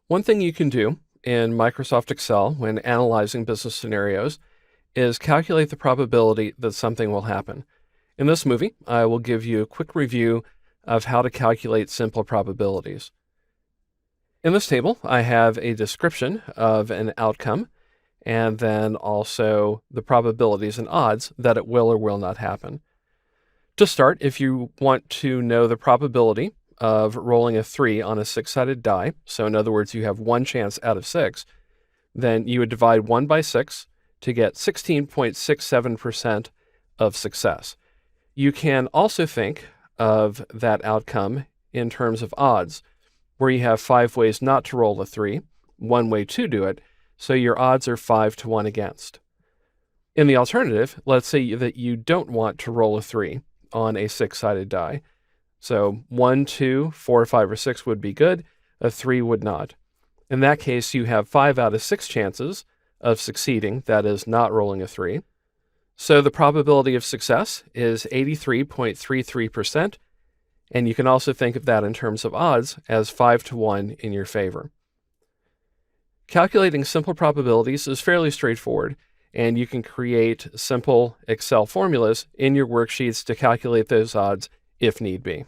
One thing you can do in Microsoft Excel when analyzing business scenarios is calculate the probability that something will happen. In this movie, I will give you a quick review of how to calculate simple probabilities. In this table, I have a description of an outcome and then also the probabilities and odds that it will or will not happen. To start, if you want to know the probability of rolling a 3 on a 6-sided die, so in other words, you have one chance out of 6, then you would divide 1 by 6 to get 16.67% of success. You can also think of that outcome in terms of odds, where you have 5 ways not to roll a 3, one way to do it, so your odds are 5 to 1 against. In the alternative, let's say that you don't want to roll a 3 on a 6-sided die. So 1, 2, 4, 5, or 6 would be good, a 3 would not. In that case, you have 5 out of 6 chances of succeeding, that is, not rolling a 3. So the probability of success is 83.33%, and you can also think of that in terms of odds as 5 to 1 in your favor. Calculating simple probabilities is fairly straightforward, and you can create simple Excel formulas in your worksheets to calculate those odds if need be.